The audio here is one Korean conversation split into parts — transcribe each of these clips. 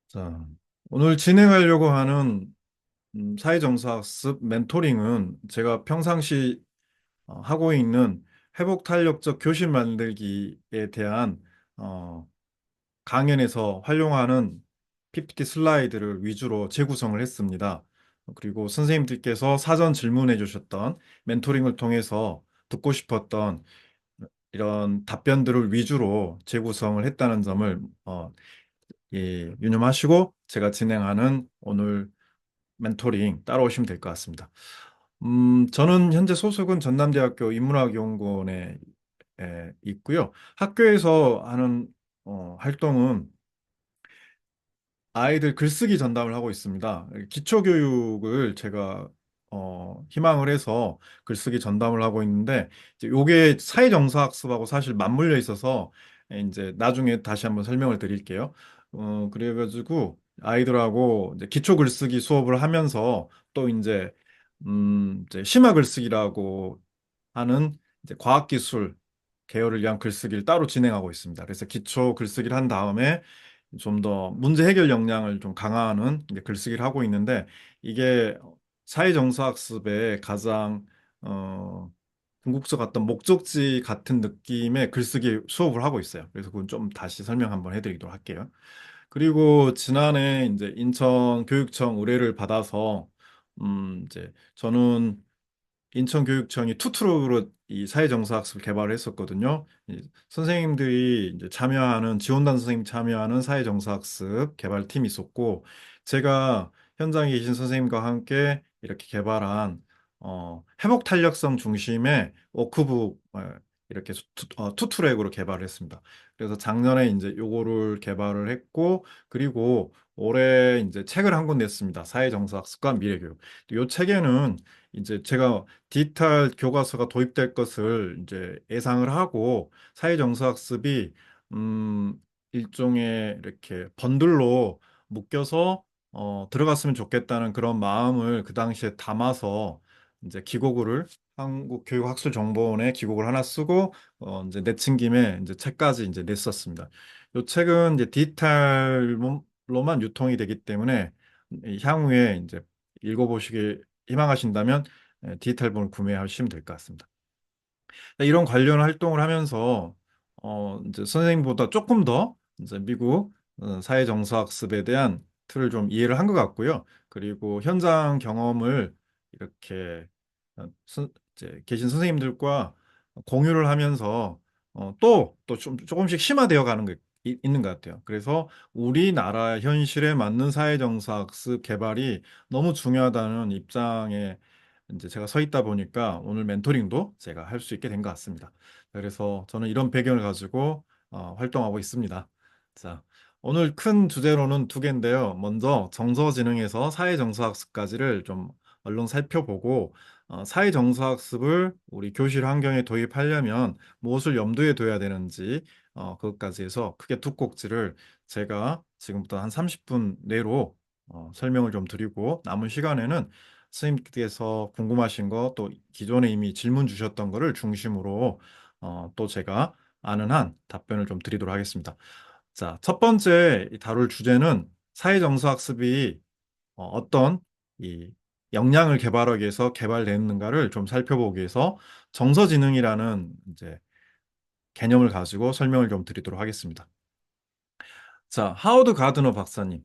자, 오늘 진행하려고 하는 사회정사학습 멘토링은 제가 평상시 하고 있는 회복 탄력적 교실 만들기에 대한 어, 강연에서 활용하는 PPT 슬라이드를 위주로 재구성을 했습니다. 그리고 선생님들께서 사전 질문해 주셨던 멘토링을 통해서 듣고 싶었던 이런 답변들을 위주로 재구성을 했다는 점을 예, 유념하시고 제가 진행하는 오늘 멘토링 따라오시면 될 것 같습니다. 저는 현재 소속은 전남대학교 인문학연구원에 있고요. 학교에서 하는 활동은 아이들 글쓰기 전담을 하고 있습니다. 기초교육을 제가 희망을 해서 글쓰기 전담을 하고 있는데 이제 요게 사회정서학습하고 사실 맞물려 있어서 이제 나중에 다시 한번 설명을 드릴게요. 그래가지고 아이들하고 이제 기초 글쓰기 수업을 하면서 또 이제 심화 글쓰기라고 하는 이제 과학기술 계열을 위한 글쓰기를 따로 진행하고 있습니다. 그래서 기초 글쓰기를 한 다음에 좀 더 문제 해결 역량을 좀 강화하는 이제 글쓰기를 하고 있는데 이게 사회정서학습의 가장 어, 궁극적 어떤 목적지 같은 느낌의 글쓰기 수업을 하고 있어요. 그래서 그건 좀 다시 설명 한번 해드리도록 할게요. 그리고 지난해 이제 인천교육청 의뢰를 받아서 이제 저는 인천교육청이 투트럭으로 이 사회정서학습을 개발을 했었거든요. 선생님들이 이제 참여하는 지원단 선생님 참여하는 사회정서학습 개발팀이 있었고, 제가 현장에 계신 선생님과 함께 이렇게 개발한 회복 탄력성 중심의 워크북 이렇게 투트랙으로 개발을 했습니다. 그래서 작년에 이제 요거를 개발을 했고, 그리고 올해 이제 책을 한 권 냈습니다. 사회정서학습과 미래교육. 이 책에는 이제 제가 디지털 교과서가 도입될 것을 이제 예상을 하고 사회정서학습이 음, 일종의 이렇게 번들로 묶여서 들어갔으면 좋겠다는 그런 마음을 그 당시에 담아서 이제 기고글을 한국교육학술정보원에 기고글 하나 쓰고 이제 내친 김에 이제 책까지 이제 냈었습니다. 이 책은 이제 디지털로만 유통이 되기 때문에 향후에 이제 읽어보시길 희망하신다면 디지털본을 구매하시면 될 것 같습니다. 이런 관련 활동을 하면서 이제 선생님보다 조금 더 이제 미국 사회정서학습에 대한 틀을 좀 이해를 한 것 같고요. 그리고 현장 경험을 이렇게 이제 계신 선생님들과 공유를 하면서 또 좀 조금씩 심화되어 가는 게 있는 것 같아요. 그래서 우리나라 현실에 맞는 사회정서학습 개발이 너무 중요하다는 입장에 이제 제가 서 있다 보니까 오늘 멘토링도 제가 할 수 있게 된 것 같습니다. 그래서 저는 이런 배경을 가지고 활동하고 있습니다. 자, 오늘 큰 주제로는 두 개인데요. 먼저 정서지능에서 사회정서학습까지를 좀 얼른 살펴보고 사회정서학습을 우리 교실 환경에 도입하려면 무엇을 염두에 둬야 되는지 그것까지 해서 크게 두 꼭지를 제가 지금부터 한 30분 내로 설명을 좀 드리고 남은 시간에는 선생님께서 궁금하신 거 또 기존에 이미 질문 주셨던 거를 중심으로 또 제가 아는 한 답변을 좀 드리도록 하겠습니다. 자, 첫 번째 다룰 주제는 사회정서학습이 어떤 이 역량을 개발하기 위해서 개발됐는가를 좀 살펴보기 위해서 정서지능이라는 이제 개념을 가지고 설명을 좀 드리도록 하겠습니다. 자, 하워드 가드너 박사님.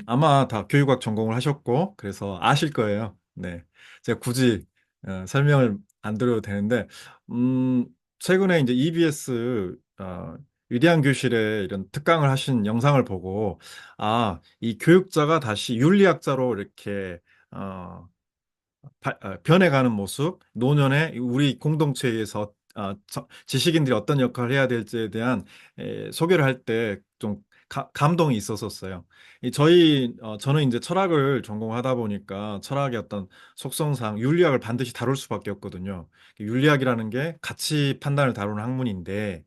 아마 다 교육학 전공을 하셨고, 그래서 아실 거예요. 네. 제가 굳이 설명을 안 드려도 되는데, 음, 최근에 이제 EBS, 위대한 교실에 이런 특강을 하신 영상을 보고, 이 교육자가 다시 윤리학자로 이렇게, 어, 변해가는 모습, 노년에 우리 공동체에서 지식인들이 어떤 역할을 해야 될지에 대한 소개를 할 때 좀 감동이 있었었어요. 저는 이제 철학을 전공하다 보니까 철학의 어떤 속성상 윤리학을 반드시 다룰 수밖에 없거든요. 윤리학이라는 게 가치 판단을 다루는 학문인데,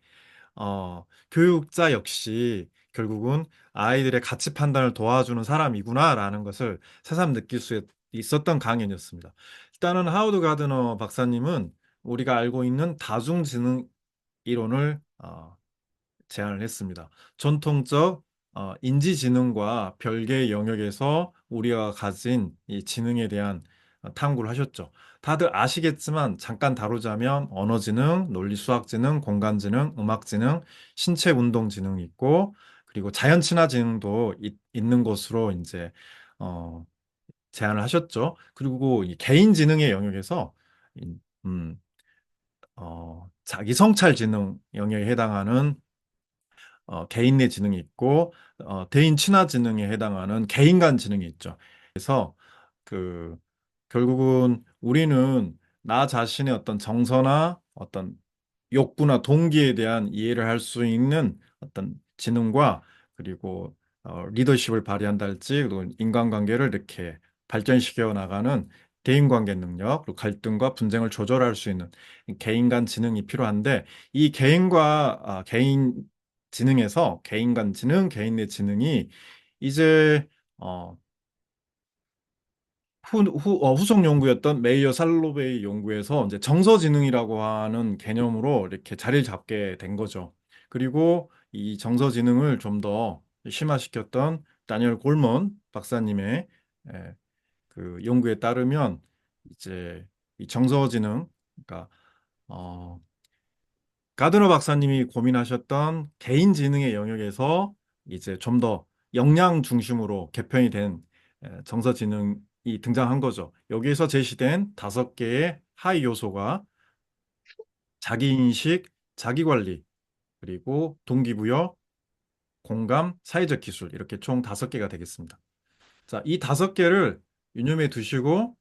교육자 역시 결국은 아이들의 가치 판단을 도와주는 사람이구나라는 것을 새삼 느낄 수 있었던 강연이었습니다. 일단은 하워드 가드너 박사님은 우리가 알고 있는 다중지능 이론을 제안을 했습니다. 전통적 인지지능과 별개의 영역에서 우리가 가진 이 지능에 대한 탐구를 하셨죠. 다들 아시겠지만 잠깐 다루자면 언어지능, 논리수학지능, 공간지능, 음악지능, 신체운동지능이 있고 그리고 자연친화지능도 있는 것으로 이제 어, 제안을 하셨죠. 그리고 이 개인지능의 영역에서 이- 음, 자기성찰지능 영역에 해당하는 개인 내 지능이 있고 대인 친화 지능에 해당하는 개인 간 지능이 있죠. 그래서 그 결국은 우리는 나 자신의 어떤 정서나 어떤 욕구나 동기에 대한 이해를 할 수 있는 어떤 지능과 그리고 리더십을 발휘한다 할지 그리고 인간관계를 이렇게 발전시켜 나가는 대인관계 능력, 그리고 갈등과 분쟁을 조절할 수 있는 개인 간 지능이 필요한데 이 개인 지능에서 개인 간 지능, 개인 내 지능이 이제 어, 후속 연구였던 메이어 살로베이 연구에서 이제 정서지능이라고 하는 개념으로 이렇게 자리를 잡게 된 거죠. 그리고 이 정서지능을 좀 더 심화시켰던 다니엘 골먼 박사님의 에, 그 연구에 따르면 이제 이 정서지능, 그러니까 어, 가드너 박사님이 고민하셨던 개인 지능의 영역에서 이제 좀 더 역량 중심으로 개편이 된 정서 지능이 등장한 거죠. 여기에서 제시된 5개의 하위 요소가 자기인식, 자기관리, 그리고 동기부여, 공감, 사회적 기술 이렇게 총 5개가 되겠습니다. 자, 이 5개를 유념해 두시고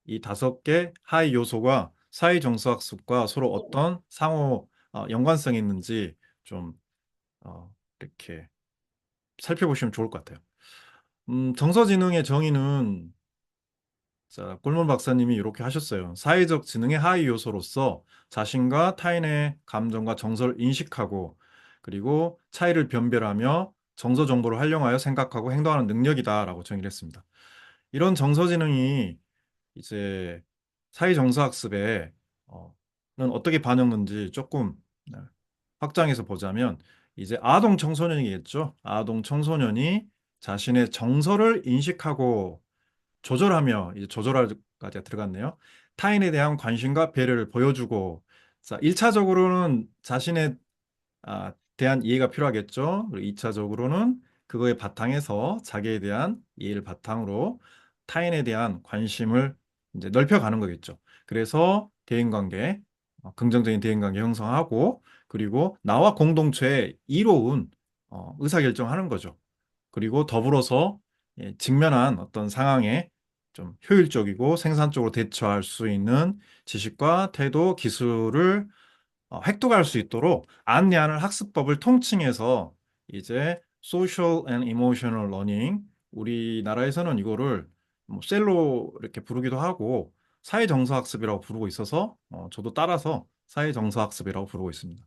이 5개 하위 요소가 사회 정서학습과 서로 어떤 상호 연관성이 있는지 좀 이렇게 살펴보시면 좋을 것 같아요. 정서지능의 정의는 자, 꿀문 박사님이 이렇게 하셨어요. 사회적 지능의 하위 요소로서 자신과 타인의 감정과 정서를 인식하고 그리고 차이를 변별하며 정서 정보를 활용하여 생각하고 행동하는 능력이다라고 정의를 했습니다. 이런 정서지능이 이제 사회정서학습에 는 어떻게 반영되는지 조금 네, 확장해서 보자면 이제 아동 청소년이겠죠. 아동 청소년이 자신의 정서를 인식하고 조절하며 이제 조절할까지 들어갔네요. 타인에 대한 관심과 배려를 보여주고 자, 1차적으로는 자신의 대한 이해가 필요하겠죠. 그리고 2차적으로는 그거에 바탕에서 자기에 대한 이해를 바탕으로 타인에 대한 관심을 이제 넓혀가는 거겠죠. 그래서 대인관계, 긍정적인 대인관계 형성하고 그리고 나와 공동체에 이로운 의사결정하는 거죠. 그리고 더불어서 직면한 어떤 상황에 좀 효율적이고 생산적으로 대처할 수 있는 지식과 태도, 기술을 획득할 수 있도록 안내하는 학습법을 통칭해서 이제 Social and Emotional Learning, 우리나라에서는 이거를 뭐 셀로 이렇게 부르기도 하고 사회정서학습이라고 부르고 있어서 저도 따라서 사회정서학습이라고 부르고 있습니다.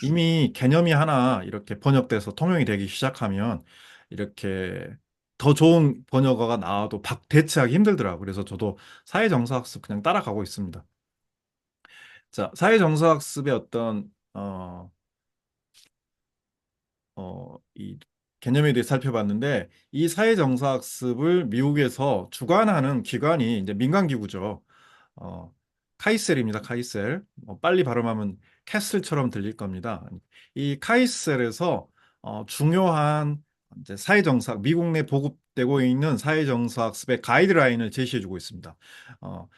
이미 개념이 하나 이렇게 번역돼서 통용이 되기 시작하면 이렇게 더 좋은 번역어가 나와도 대체하기 힘들더라고요. 그래서 저도 사회정서학습 그냥 따라가고 있습니다. 자, 사회정서학습의 어떤 이 개념에 대해 살펴봤는데 이 사회정서학습을 미국에서 주관하는 기관이 이제 민간기구죠. 어, 카이셀입니다. 카이셀. 빨리 발음하면 캐슬처럼 들릴 겁니다. 이 카이셀에서 중요한 이제 사회정서학, 미국 내 보급되고 있는 사회정서학습의 가이드라인을 제시해주고 있습니다. 어,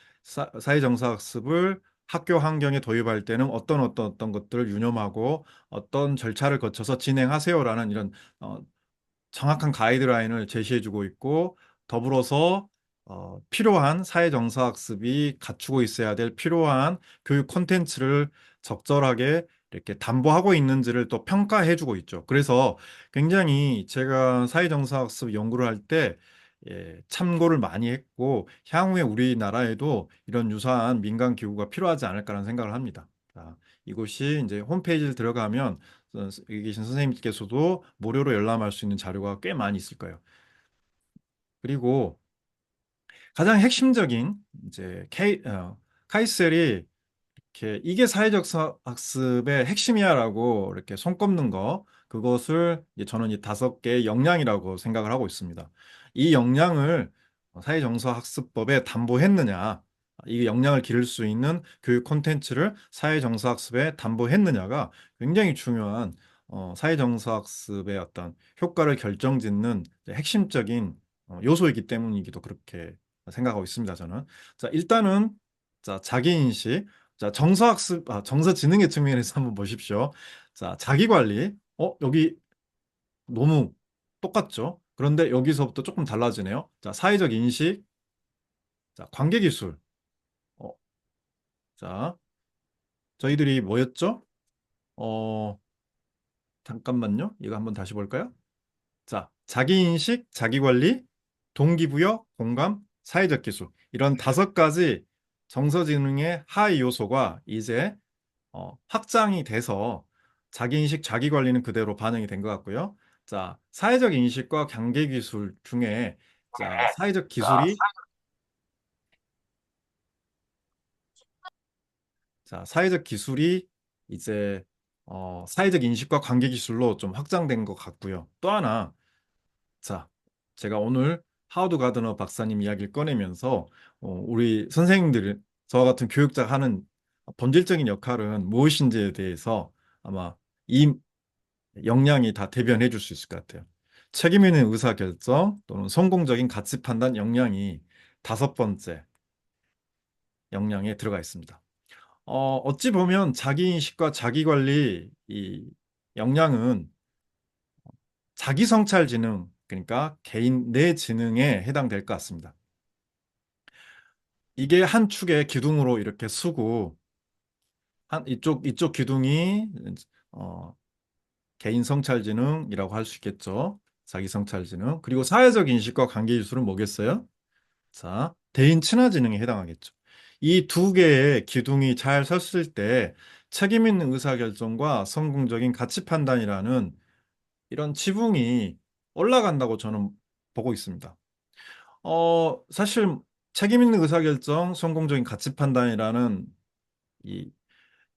사회정서학습을 학교 환경에 도입할 때는 어떤 것들을 유념하고 어떤 절차를 거쳐서 진행하세요라는 이런 어, 정확한 가이드라인을 제시해주고 있고 더불어서 필요한 사회정서학습이 갖추고 있어야 될 필요한 교육 콘텐츠를 적절하게 이렇게 담보하고 있는지를 또 평가해주고 있죠. 그래서 굉장히 제가 사회정서학습 연구를 할 때 참고를 많이 했고 향후에 우리나라에도 이런 유사한 민간 기구가 필요하지 않을까라는 생각을 합니다. 자, 이곳이 이제 홈페이지를 들어가면 여기 계신 선생님께서도 무료로 열람할 수 있는 자료가 꽤 많이 있을 거예요. 그리고 가장 핵심적인 이제 카이셀이 이렇게 이게 사회적 학습의 핵심이야라고 이렇게 손꼽는 거, 그것을 이제 저는 이 5개의 역량이라고 생각을 하고 있습니다. 이 역량을 사회정서 학습법에 담보했느냐, 이 역량을 기를 수 있는 교육 콘텐츠를 사회정서 학습에 담보했느냐가 굉장히 중요한 사회정서 학습의 어떤 효과를 결정짓는 이제 핵심적인 요소이기 때문이기도 그렇게 생각하고 있습니다, 저는. 자, 일단은 자, 자기인식. 자, 정서학습, 정서지능의 측면에서 한번 보십시오. 자, 자기관리. 여기 너무 똑같죠? 그런데 여기서부터 조금 달라지네요. 자, 사회적 인식. 자, 관계기술. 어, 자, 저희들이 뭐였죠? 어, 잠깐만요. 이거 한번 다시 볼까요? 자, 자기인식, 자기관리, 동기부여, 공감, 사회적 기술. 이런 5가지 정서지능의 하위 요소가 이제 확장이 돼서 자기인식, 자기관리는 그대로 반영이 된 것 같고요. 자, 사회적 인식과 관계 기술 중에 사회적 기술이 이제 사회적 인식과 관계 기술로 좀 확장된 것 같고요. 또 하나, 자, 제가 오늘 하워드 가드너 박사님 이야기를 꺼내면서 우리 선생님들, 저와 같은 교육자가 하는 본질적인 역할은 무엇인지에 대해서 아마 이 역량이 다 대변해 줄 수 있을 것 같아요. 책임 있는 의사결정 또는 성공적인 가치 판단 역량이 5번째 역량에 들어가 있습니다. 어찌 보면 자기인식과 자기관리 이 역량은 자기성찰지능, 그러니까 개인 내 지능에 해당될 것 같습니다. 이게 한 축의 기둥으로 이렇게 쓰고 이쪽 기둥이 어, 개인 성찰지능이라고 할 수 있겠죠. 자기 성찰지능. 그리고 사회적 인식과 관계기술은 뭐겠어요? 자, 대인 친화지능에 해당하겠죠. 이 2개의 기둥이 잘 섰을 때 책임 있는 의사결정과 성공적인 가치 판단이라는 이런 지붕이 올라간다고 저는 보고 있습니다. 사실 책임 있는 의사결정, 성공적인 가치 판단이라는 이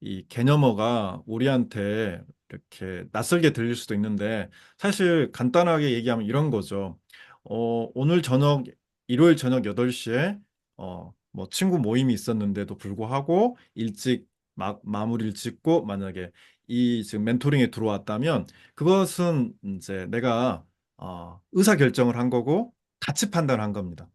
이 개념어가 우리한테 이렇게 낯설게 들릴 수도 있는데 사실 간단하게 얘기하면 이런 거죠. 오늘 저녁 일요일 저녁 8시에 뭐 친구 모임이 있었는데도 불구하고 일찍 마무리를 짓고 만약에 이 지금 멘토링에 들어왔다면 그것은 이제 내가 의사 결정을 한 거고 가치 판단을 한 겁니다.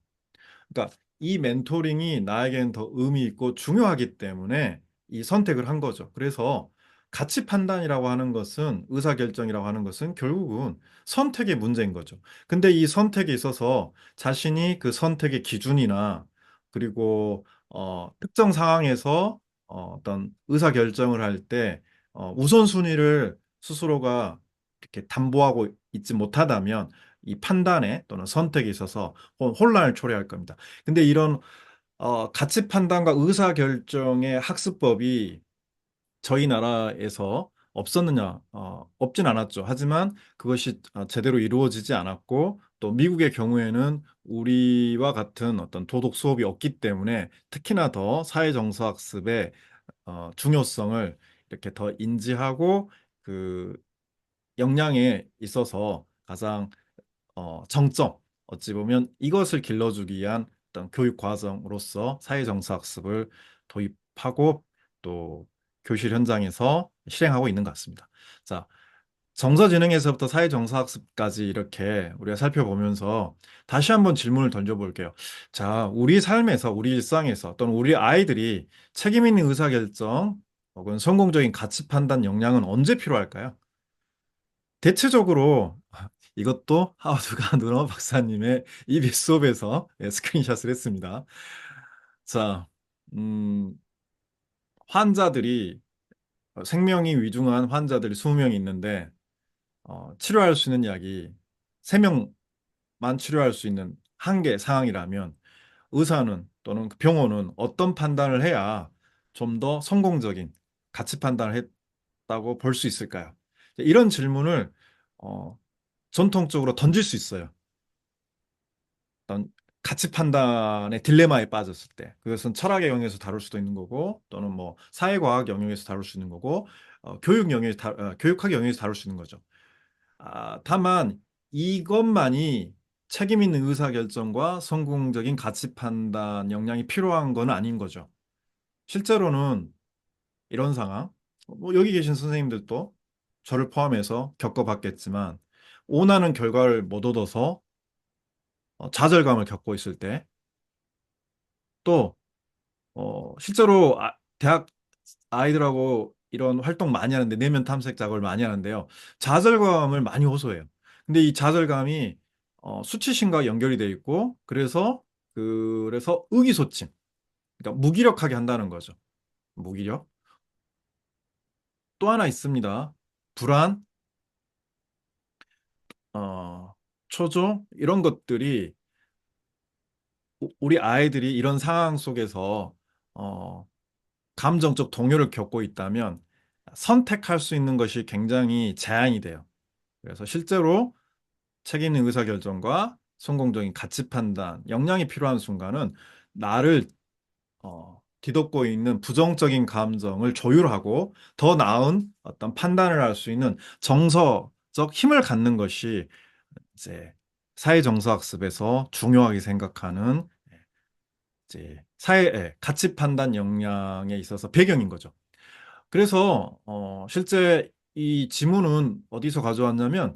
그러니까 이 멘토링이 나에겐 더 의미 있고 중요하기 때문에 이 선택을 한 거죠. 그래서 가치 판단이라고 하는 것은 의사결정이라고 하는 것은 결국은 선택의 문제인 거죠. 근데 이 선택에 있어서 자신이 그 선택의 기준이나 그리고 특정 상황에서 어떤 의사결정을 할 때 우선순위를 스스로가 이렇게 담보하고 있지 못하다면 이 판단에 또는 선택에 있어서 혼란을 초래할 겁니다. 근데 이런 가치 판단과 의사 결정의 학습법이 저희 나라에서 없었느냐? 없진 않았죠. 하지만 그것이 제대로 이루어지지 않았고 또 미국의 경우에는 우리와 같은 어떤 도덕 수업이 없기 때문에 특히나 더 사회정서학습의 중요성을 이렇게 더 인지하고 그 역량에 있어서 가장 정점, 어찌 보면 이것을 길러주기 위한 어떤 교육 과정으로서 사회정서학습을 도입하고 또 교실 현장에서 실행하고 있는 것 같습니다. 자, 정서지능에서부터 사회정서학습까지 이렇게 우리가 살펴보면서 다시 한번 질문을 던져볼게요. 자, 우리 삶에서, 우리 일상에서 또는 우리 아이들이 책임 있는 의사결정 혹은 성공적인 가치 판단 역량은 언제 필요할까요? 대체적으로 이것도 하워드가 누너 박사님의 EB 수업에서 스크린샷을 했습니다. 자, 음, 환자들이 생명이 위중한 환자들이 20명이 있는데 치료할 수 있는 약이 3명만 치료할 수 있는 한계 상황이라면 의사는 또는 그 병원은 어떤 판단을 해야 좀 더 성공적인 가치 판단을 했다고 볼 수 있을까요? 이런 질문을 어, 전통적으로 던질 수 있어요. 가치 판단의 딜레마에 빠졌을 때, 그것은 철학의 영역에서 다룰 수도 있는 거고, 또는 뭐 사회과학 영역에서 다룰 수 있는 거고, 교육학 영역에서 다룰 수 있는 거죠. 다만 이것만이 책임 있는 의사결정과 성공적인 가치 판단 역량이 필요한 건 아닌 거죠. 실제로는 이런 상황, 뭐 여기 계신 선생님들도 저를 포함해서 겪어봤겠지만, 원하는 결과를 못 얻어서 좌절감을 겪고 있을 때, 또 실제로 대학 아이들하고 이런 활동 많이 하는데, 내면 탐색 작업을 많이 하는데요. 좌절감을 많이 호소해요. 근데 이 좌절감이 수치심과 연결이 돼 있고, 그래서 의기소침, 그러니까 무기력하게 한다는 거죠. 무기력. 또 하나 있습니다. 불안, 어, 초조, 이런 것들이 우리 아이들이 이런 상황 속에서 어, 감정적 동요를 겪고 있다면 선택할 수 있는 것이 굉장히 제한이 돼요. 그래서 실제로 책임 있는 의사결정과 성공적인 가치 판단, 역량이 필요한 순간은 나를 뒤덮고 있는 부정적인 감정을 조율하고 더 나은 어떤 판단을 할 수 있는 정서적 힘을 갖는 것이 이제 사회정서학습에서 중요하게 생각하는 이제 가치 판단 역량에 있어서 배경인 거죠. 그래서 실제 이 지문은 어디서 가져왔냐면,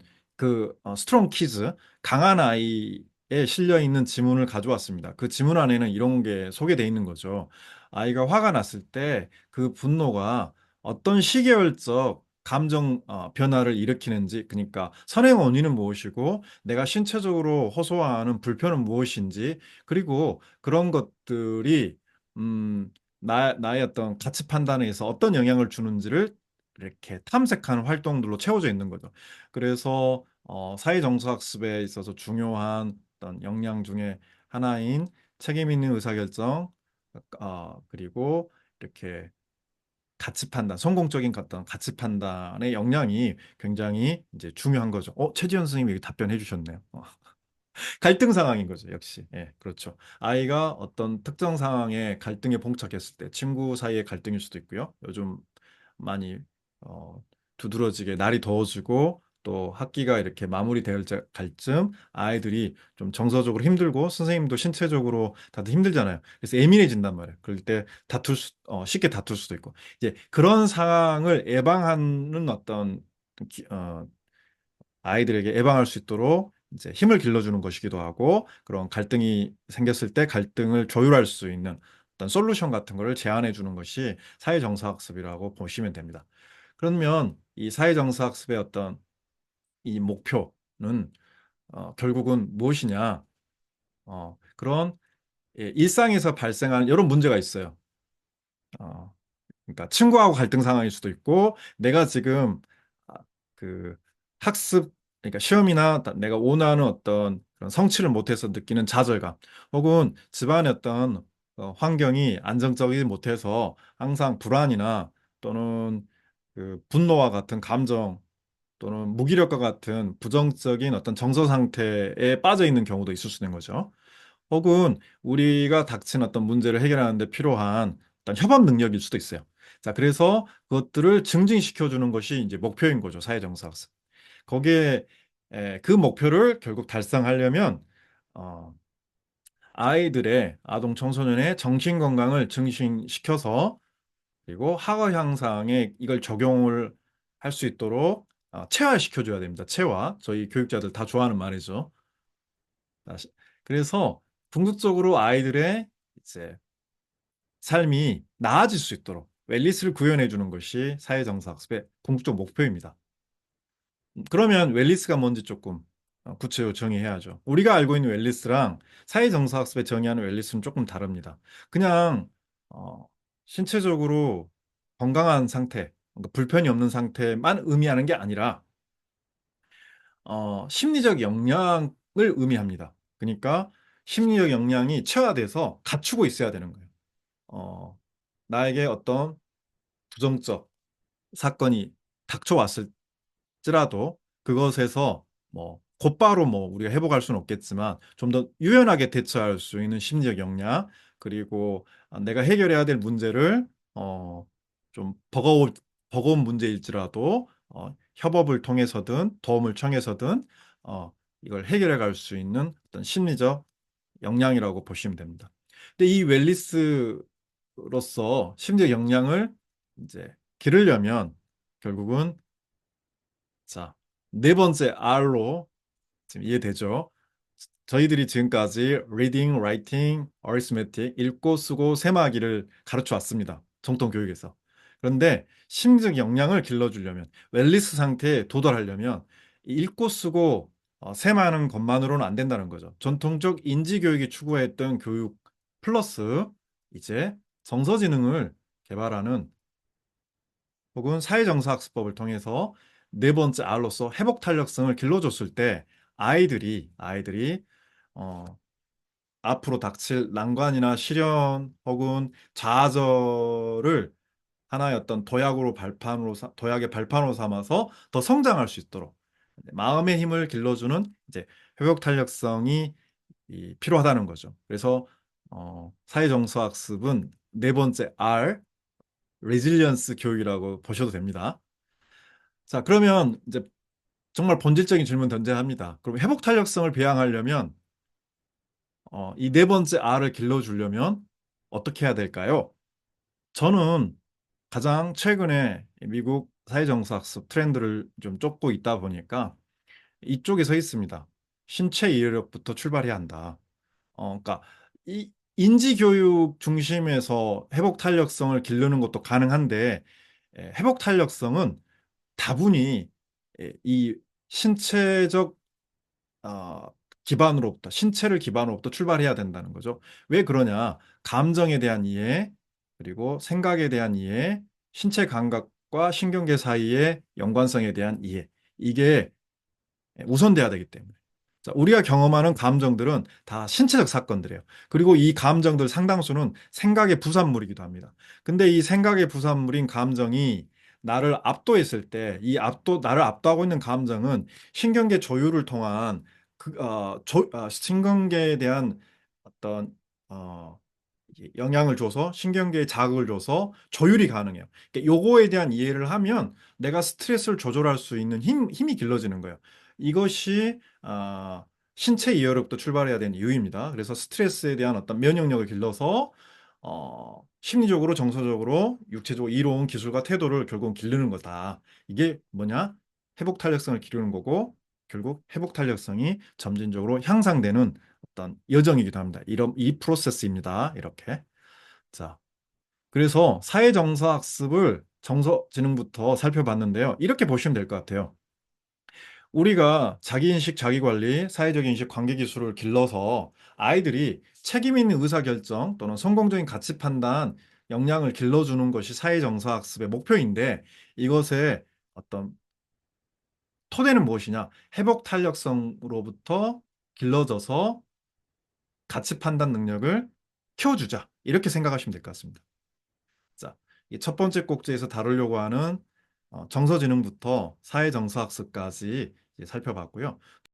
스트롱 키즈, 강한 아이에 실려 있는 지문을 가져왔습니다. 그 지문 안에는 이런 게 소개되어 있는 거죠. 아이가 화가 났을 때 그 분노가 어떤 시계열적 감정 변화를 일으키는지, 그러니까 선행 원인은 무엇이고 내가 신체적으로 호소하는 불편은 무엇인지, 그리고 그런 것들이 음, 나의 어떤 가치 판단에 있어서 어떤 영향을 주는지를 이렇게 탐색하는 활동들로 채워져 있는 거죠. 그래서 사회정서학습에 있어서 중요한 어떤 역량 중에 하나인 책임 있는 의사결정, 그리고 이렇게 가치 판단, 성공적인 어떤 가치 판단의 역량이 굉장히 이제 중요한 거죠. 최지현 선생님이 여기 답변해 주셨네요. 갈등 상황인 거죠, 역시. 예, 그렇죠. 아이가 어떤 특정 상황에 갈등에 봉착했을 때, 친구 사이의 갈등일 수도 있고요. 요즘 많이 어, 두드러지게 날이 더워지고 또 학기가 이렇게 마무리될 갈쯤 아이들이 좀 정서적으로 힘들고 선생님도 신체적으로 다들 힘들잖아요. 그래서 예민해진단 말이에요. 그럴 때 쉽게 다툴 수도 있고. 이제 그런 상황을 예방하는 어떤 아이들에게 예방할 수 있도록 이제 힘을 길러주는 것이기도 하고, 그런 갈등이 생겼을 때 갈등을 조율할 수 있는 어떤 솔루션 같은 거를 제안해 주는 것이 사회정서학습이라고 보시면 됩니다. 그러면 이 사회정서학습의 어떤 이 목표는 결국은 무엇이냐? 그런 일상에서 발생하는 여러 문제가 있어요. 어, 그러니까 친구하고 갈등 상황일 수도 있고, 내가 지금 아, 그 학습, 그러니까 시험이나 내가 원하는 어떤 그런 성취를 못해서 느끼는 좌절감, 혹은 집안의 어떤 환경이 안정적이지 못해서 항상 불안이나, 또는 분노와 같은 감정, 또는 무기력과 같은 부정적인 어떤 정서 상태에 빠져 있는 경우도 있을 수 있는 거죠. 혹은 우리가 닥친 어떤 문제를 해결하는 데 필요한 어떤 협업 능력일 수도 있어요. 자, 그래서 그것들을 증진시켜 주는 것이 이제 목표인 거죠, 사회정서학습. 거기에 그 목표를 결국 달성하려면 어, 아동 청소년의 정신 건강을 증진시켜서, 그리고 학업 향상에 이걸 적용을 할 수 있도록 체화시켜 줘야 됩니다. 체화. 저희 교육자들 다 좋아하는 말이죠. 다시- 그래서 궁극적으로 아이들의 이제 삶이 나아질 수 있도록 웰니스를 구현해 주는 것이 사회정서학습의 궁극적 목표입니다. 그러면 웰니스가 뭔지 조금 구체적으로 정의해야죠. 우리가 알고 있는 웰니스랑 사회정서학습에 정의하는 웰니스는 조금 다릅니다. 그냥 어, 신체적으로 건강한 상태, 그러니까 불편이 없는 상태만 의미하는 게 아니라 심리적 역량을 의미합니다. 그러니까 심리적 역량이 체화돼서 갖추고 있어야 되는 거예요. 어, 나에게 어떤 부정적 사건이 닥쳐왔을지라도 그것에서 뭐 곧바로 뭐 우리가 회복할 수는 없겠지만 좀 더 유연하게 대처할 수 있는 심리적 역량, 그리고 내가 해결해야 될 문제를 어, 좀 버거운 문제일지라도 협업을 통해서든 도움을 청해서든 이걸 해결해 갈 수 있는 어떤 심리적 역량이라고 보시면 됩니다. 근데 이 웰리스로서 심리적 역량을 이제 기르려면 결국은 자, 네 번째 R로 지금 이해되죠? 저희들이 지금까지 reading, writing, arithmetic, 읽고 쓰고 세마기를 가르쳐 왔습니다. 정통 교육에서. 그런데 심리적 역량을 길러주려면, 웰리스 상태에 도달하려면 읽고 쓰고 세마하는 것만으로는 안 된다는 거죠. 전통적 인지 교육이 추구했던 교육 플러스 이제 정서지능을 개발하는 혹은 사회정서학습법을 통해서 네 번째 R로서 회복 탄력성을 길러줬을 때 아이들이 어, 앞으로 닥칠 난관이나 시련 혹은 좌절을 하나의 어떤 도약의 발판으로 삼아서 더 성장할 수 있도록 마음의 힘을 길러주는 이제 회복 탄력성이 필요하다는 거죠. 그래서 사회정서학습은 네 번째 R, 레질리언스 교육이라고 보셔도 됩니다. 자, 그러면 이제 정말 본질적인 질문 던져합니다. 그럼 회복 탄력성을 배양하려면 이 네 번째 R을 길러주려면 어떻게 해야 될까요? 저는 가장 최근에 미국 사회정서학습 트렌드를 좀 쫓고 있다 보니까 이쪽에 서 있습니다. 신체 이해력부터 출발해야 한다. 그러니까 이 인지교육 중심에서 회복 탄력성을 기르는 것도 가능한데 회복 탄력성은 다분히 이 신체적 어, 신체를 기반으로부터 출발해야 된다는 거죠. 왜 그러냐? 감정에 대한 이해, 그리고 생각에 대한 이해, 신체 감각과 신경계 사이의 연관성에 대한 이해. 이게 우선돼야 되기 때문에. 자, 우리가 경험하는 감정들은 다 신체적 사건들이에요. 그리고 이 감정들 상당수는 생각의 부산물이기도 합니다. 근데 이 생각의 부산물인 감정이 나를 압도했을 때, 나를 압도하고 있는 감정은 신경계 조율을 통한 신경계에 대한 어떤 어, 이게 영향을 줘서 신경계에 자극을 줘서 조율이 가능해요. 그러니까 요거에 대한 이해를 하면 내가 스트레스를 조절할 수 있는 힘이 길러지는 거예요. 이것이 신체 이해로부터 출발해야 되는 이유입니다. 그래서 스트레스에 대한 어떤 면역력을 길러서 심리적으로, 정서적으로, 육체적으로 이로운 기술과 태도를 결국 기르는 거다. 이게 뭐냐? 회복 탄력성을 기르는 거고 결국 회복 탄력성이 점진적으로 향상되는 어떤 여정이기도 합니다. 이 프로세스입니다. 이렇게. 자, 그래서 사회정서학습을 정서지능부터 살펴봤는데요. 이렇게 보시면 될 것 같아요. 우리가 자기인식, 자기관리, 사회적 인식, 관계기술을 길러서 아이들이 책임 있는 의사결정 또는 성공적인 가치 판단 역량을 길러주는 것이 사회정서학습의 목표인데 이것의 어떤 토대는 무엇이냐? 회복 탄력성으로부터 길러져서 가치 판단 능력을 키워주자. 이렇게 생각하시면 될 것 같습니다. 자, 이 첫 번째 꼭지에서 다루려고 하는 정서지능부터 사회정서학습까지 살펴봤고요.